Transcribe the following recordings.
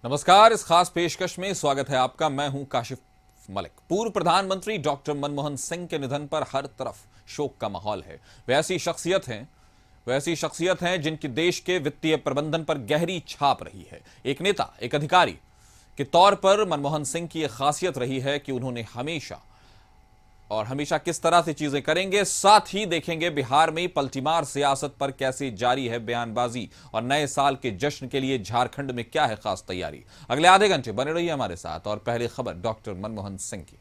नमस्कार। इस खास पेशकश में स्वागत है आपका। मैं हूं काशिफ मलिक। पूर्व प्रधानमंत्री डॉक्टर मनमोहन सिंह के निधन पर हर तरफ शोक का माहौल है। वे ऐसी शख्सियत हैं जिनकी देश के वित्तीय प्रबंधन पर गहरी छाप रही है। एक नेता, एक अधिकारी के तौर पर मनमोहन सिंह की यह खासियत रही है कि उन्होंने हमेशा किस तरह से चीजें करेंगे। साथ ही देखेंगे बिहार में पलटीमार सियासत पर कैसे जारी है बयानबाजी और नए साल के जश्न के लिए झारखंड में क्या है खास तैयारी। अगले आधे घंटे बने रहिए हमारे साथ। और पहले खबर डॉक्टर मनमोहन सिंह की।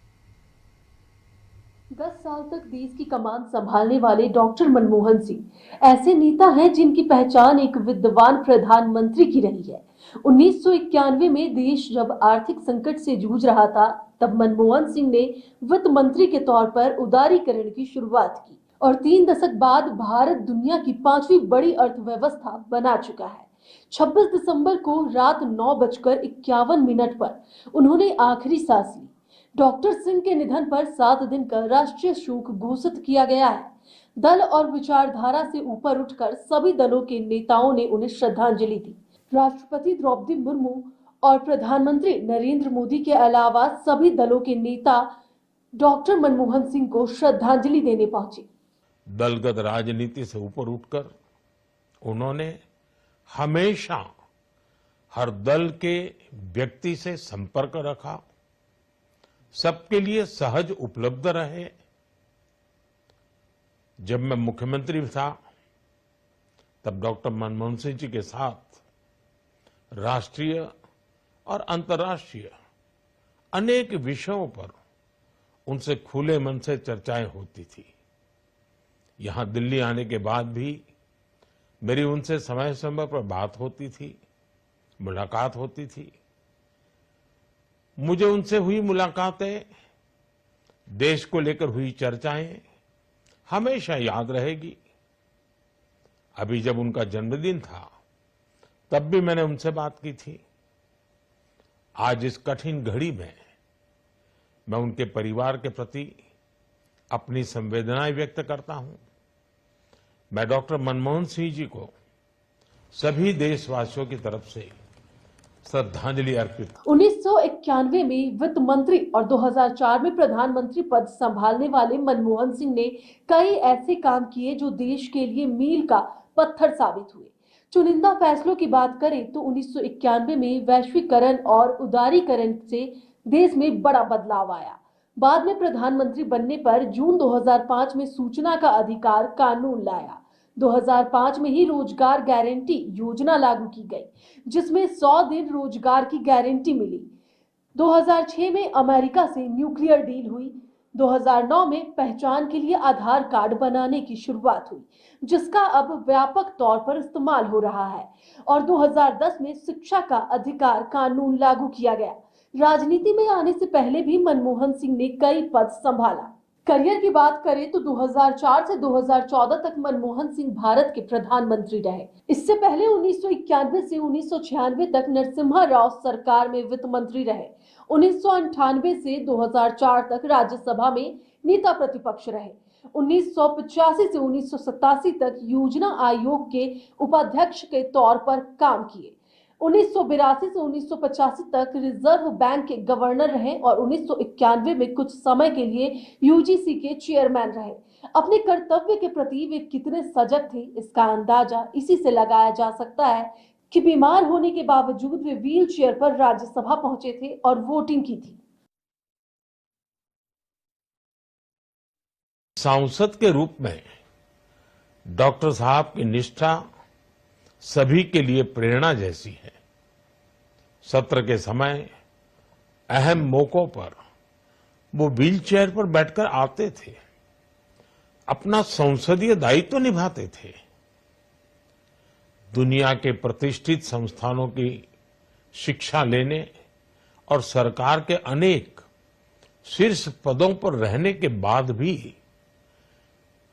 10 साल तक देश की कमान संभालने वाले डॉक्टर मनमोहन सिंह ऐसे नेता हैं जिनकी पहचान एक विद्वान प्रधानमंत्री की रही है। 1991 में देश जब आर्थिक संकट से जूझ रहा था, तब मनमोहन सिंह ने वित्त मंत्री के तौर पर उदारीकरण की शुरुआत की और 3 दशक बाद भारत दुनिया की 5वीं बड़ी अर्थव्यवस्था बना चुका है। 26 दिसंबर को रात 9:51 पर उन्होंने आखिरी सांस ली। डॉक्टर सिंह के निधन पर 7 दिन का राष्ट्रीय शोक घोषित किया गया है। दल और विचारधारा से ऊपर उठकर सभी दलों के नेताओं ने उन्हें श्रद्धांजलि दी। राष्ट्रपति द्रौपदी मुर्मू और प्रधानमंत्री नरेंद्र मोदी के अलावा सभी दलों के नेता डॉक्टर मनमोहन सिंह को श्रद्धांजलि देने पहुंचे। दलगत राजनीति से ऊपर उठकर उन्होंने हमेशा हर दल के व्यक्ति से संपर्क रखा, सबके लिए सहज उपलब्ध रहे। जब मैं मुख्यमंत्री था तब डॉक्टर मनमोहन सिंह जी के साथ राष्ट्रीय और अंतर्राष्ट्रीय अनेक विषयों पर उनसे खुले मन से चर्चाएं होती थी। यहां दिल्ली आने के बाद भी मेरी उनसे समय समय पर बात होती थी, मुलाकात होती थी। मुझे उनसे हुई मुलाकातें, देश को लेकर हुई चर्चाएं हमेशा याद रहेगी। अभी जब उनका जन्मदिन था तब भी मैंने उनसे बात की थी। आज इस कठिन घड़ी में मैं उनके परिवार के प्रति अपनी संवेदनाएं व्यक्त करता हूं। मैं डॉक्टर मनमोहन सिंह जी को सभी देशवासियों की तरफ से श्रद्धांजलि अर्पित। 1991 में वित्त मंत्री और 2004 में प्रधानमंत्री पद संभालने वाले मनमोहन सिंह ने कई ऐसे काम किए जो देश के लिए मील का पत्थर साबित हुए। चुनिंदा फैसलों की बात करें तो 1991 में वैश्वीकरण और उदारीकरण से देश में बड़ा बदलाव आया। बाद में प्रधानमंत्री बनने पर जून 2005 में सूचना का अधिकार कानून लाया। 2005 में ही रोजगार गारंटी योजना लागू की गई, जिसमें 100 दिन रोजगार की गारंटी मिली। 2006 में अमेरिका से न्यूक्लियर डील हुई। 2009 में पहचान के लिए आधार कार्ड बनाने की शुरुआत हुई, जिसका अब व्यापक तौर पर इस्तेमाल हो रहा है। और 2010 में शिक्षा का अधिकार कानून लागू किया गया। राजनीति में आने से पहले भी मनमोहन सिंह ने कई पद संभाला। करियर की बात करें तो 2004 से 2014 तक मनमोहन सिंह भारत के प्रधानमंत्री रहे। इससे पहले 1991 से 1996 तक नरसिम्हा राव सरकार में वित्त मंत्री रहे। 1998 से 2004 तक राज्यसभा में नेता प्रतिपक्ष रहे। 1985 से 1987 तक योजना आयोग के उपाध्यक्ष के तौर पर काम किए। 1982 से 1985 तक रिजर्व बैंक के गवर्नर रहे और 1991 में कुछ समय के लिए यूजीसी के चेयरमैन रहे। अपने कर्तव्य के प्रति वे कितने सजग थे, इसका अंदाजा इसी से लगाया जा सकता है कि बीमार होने के बावजूद वे व्हील चेयर पर राज्यसभा पहुंचे थे और वोटिंग की थी। सांसद के रूप में डॉक्टर साहब की निष्ठा सभी के लिए प्रेरणा जैसी है। सत्र के समय अहम मौकों पर वो व्हील चेयर पर बैठकर आते थे, अपना संसदीय दायित्व निभाते थे। दुनिया के प्रतिष्ठित संस्थानों की शिक्षा लेने और सरकार के अनेक शीर्ष पदों पर रहने के बाद भी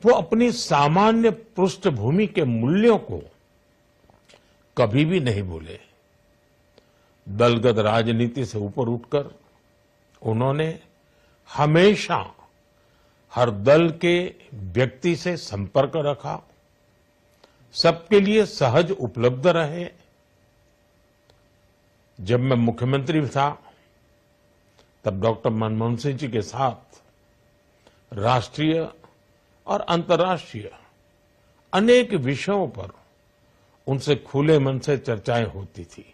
वो अपनी सामान्य पृष्ठभूमि के मूल्यों को कभी भी नहीं भूले। दलगत राजनीति से ऊपर उठकर उन्होंने हमेशा हर दल के व्यक्ति से संपर्क रखा, सबके लिए सहज उपलब्ध रहे। जब मैं मुख्यमंत्री था तब डॉक्टर मनमोहन सिंह जी के साथ राष्ट्रीय और अंतर्राष्ट्रीय अनेक विषयों पर उनसे खुले मन से चर्चाएं होती थी।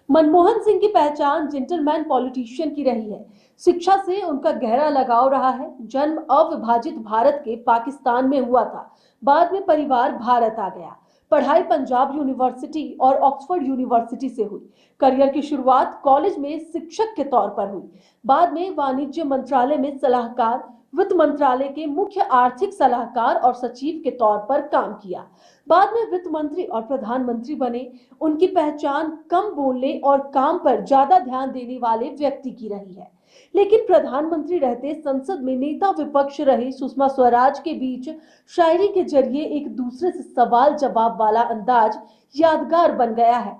मनमोहन सिंह की पहचान जेंटलमैन पॉलिटिशियन की रही है। शिक्षा से उनका गहरा लगाव रहा है। जन्म अविभाजित भारत के पाकिस्तान में हुआ था। बाद में परिवार भारत आ गया। पढ़ाई पंजाब यूनिवर्सिटी और ऑक्सफोर्ड यूनिवर्सिटी से हुई। करियर की शुरुआत कॉलेज में शिक्षक के तौर पर हुई। बाद में वाणिज्य मंत्रालय में सलाहकार, वित्त मंत्रालय के मुख्य आर्थिक सलाहकार और सचिव के तौर पर काम किया। बाद में वित्त मंत्री और प्रधानमंत्री बने। उनकी पहचान कम बोलने और काम पर ज्यादा ध्यान देने वाले व्यक्ति की रही है। लेकिन प्रधानमंत्री रहते संसद में नेता विपक्ष रहे सुषमा स्वराज के बीच शायरी के जरिए एक दूसरे से सवाल जवाब वाला अंदाज यादगार बन गया है।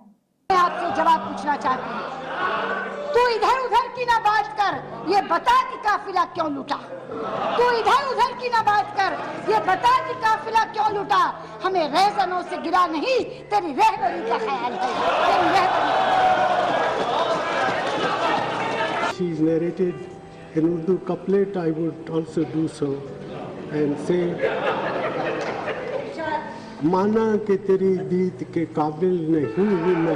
मैं आपसे जवाब पूछना चाहती हूँ, तू इधर उधर की ना बात कर, ये बता कि काफिला क्यों लूटा। तू इधर उधर की ना बात कर, ये बता कि काफिला क्यों लूटा। हमें रहजनों से गिरा नहीं, तेरी रहबरी का ख्याल है, तेरी रहबरी। She is narrated in Urdu couplet. I would also do so and say, माना कि तेरी दीद के काबिल नहीं हूँ मैं।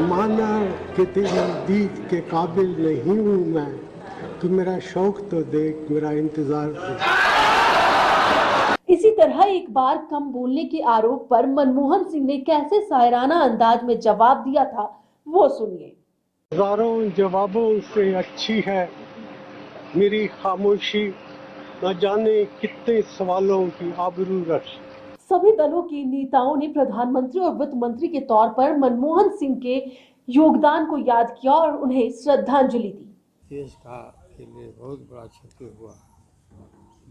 माना कि तेरी दीद के काबिल नहीं हूँ मैं, तू मेरा शौक तो देख, मेरा इंतजार देख। इसी तरह एक बार कम बोलने के आरोप पर मनमोहन सिंह ने कैसे शायराना अंदाज में जवाब दिया था, वो सुनिए। हजारों जवाबों से अच्छी है मेरी खामोशी, न जाने कितने सवालों की आबरू रश। सभी दलों के नेताओं ने प्रधानमंत्री और वित्त मंत्री के तौर पर मनमोहन सिंह के योगदान को याद किया और उन्हें श्रद्धांजलि दी। देश का के लिए बहुत बड़ा क्षति हुआ।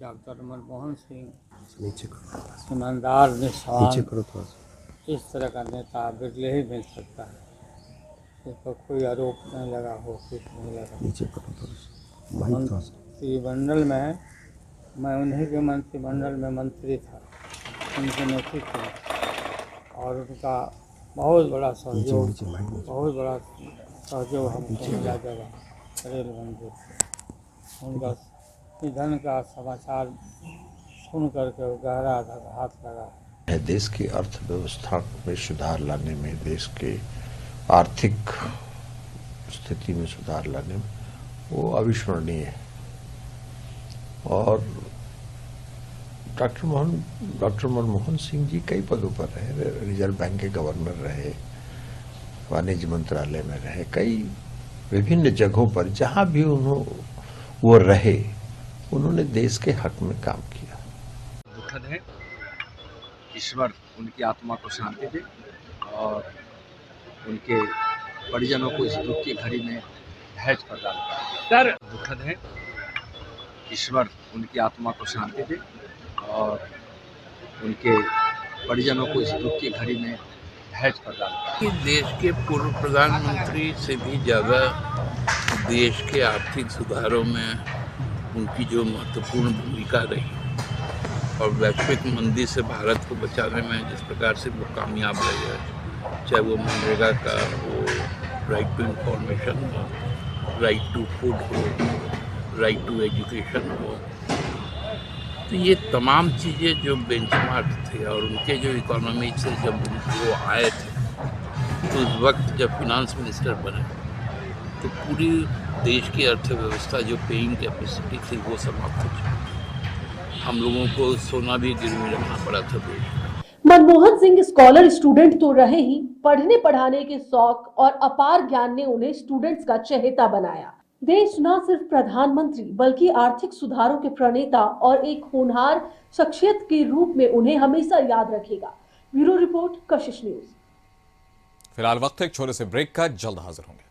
डॉक्टर मनमोहन सिंह ईमानदार, निस्वार्थ, इस तरह का नेता बिरले ही मिल सकता है। इस पर कोई आरोप नहीं लगा हो, कुछ नहीं लगा। मंत्रिमंडल में मैं उन्हीं के मंत्रिमंडल में मंत्री था, उनके नेतृत्व में, और उनका बहुत बड़ा सहयोग हमको मिला जब रेल मंदिर से। उनका निधन का समाचार सुन करके गहरा आघात लगा। देश की अर्थव्यवस्था में सुधार लाने में, देश के आर्थिक स्थिति में सुधार लाने में वो अविस्मरणीय है। और डॉक्टर मनमोहन सिंह जी कई पदों पर रहे। रिजर्व बैंक के गवर्नर रहे, वाणिज्य मंत्रालय में रहे, कई विभिन्न जगहों पर जहां भी वो रहे, उन्होंने देश के हक में काम किया। दुखद है, ईश्वर उनकी आत्मा को शांति दे और उनके परिजनों को इस दुख की घड़ी में धैर्य प्रदान करे। दुखद है, ईश्वर उनकी आत्मा को शांति दे और उनके परिजनों को इस दुख की घड़ी में धैर्य प्रदान करे। देश के पूर्व प्रधानमंत्री से भी ज़्यादा देश के आर्थिक सुधारों में उनकी जो महत्वपूर्ण भूमिका रही और वैश्विक मंदी से भारत को बचाने में जिस प्रकार से वो कामयाब रहे, चाहे वो मनरेगा का हो, राइट टू इंफॉर्मेशन हो, राइट टू फूड हो, राइट टू एजुकेशन हो, तो ये तमाम चीज़ें जो बेंचमार्क थे और उनके जो इकोनॉमी से जब वो आए थे, तो उस वक्त जब फिनांस मिनिस्टर बने तो पूरी देश की अर्थव्यवस्था जो पेइंग कैपेसिटी थी वो समाप्त हो चुकी। हम लोगों को सोना भी गिरवी रखना पड़ा था देश। मनमोहन सिंह स्कॉलर स्टूडेंट तो रहे ही, पढ़ने पढ़ाने के शौक और अपार ज्ञान ने उन्हें स्टूडेंट्स का चहेता बनाया। देश न सिर्फ प्रधानमंत्री बल्कि आर्थिक सुधारों के प्रणेता और एक होनहार शख्सियत के रूप में उन्हें हमेशा याद रखेगा। ब्यूरो रिपोर्ट, कशिश न्यूज। फिलहाल वक्त है एक छोटे से ब्रेक का, जल्द हाजिर होंगे।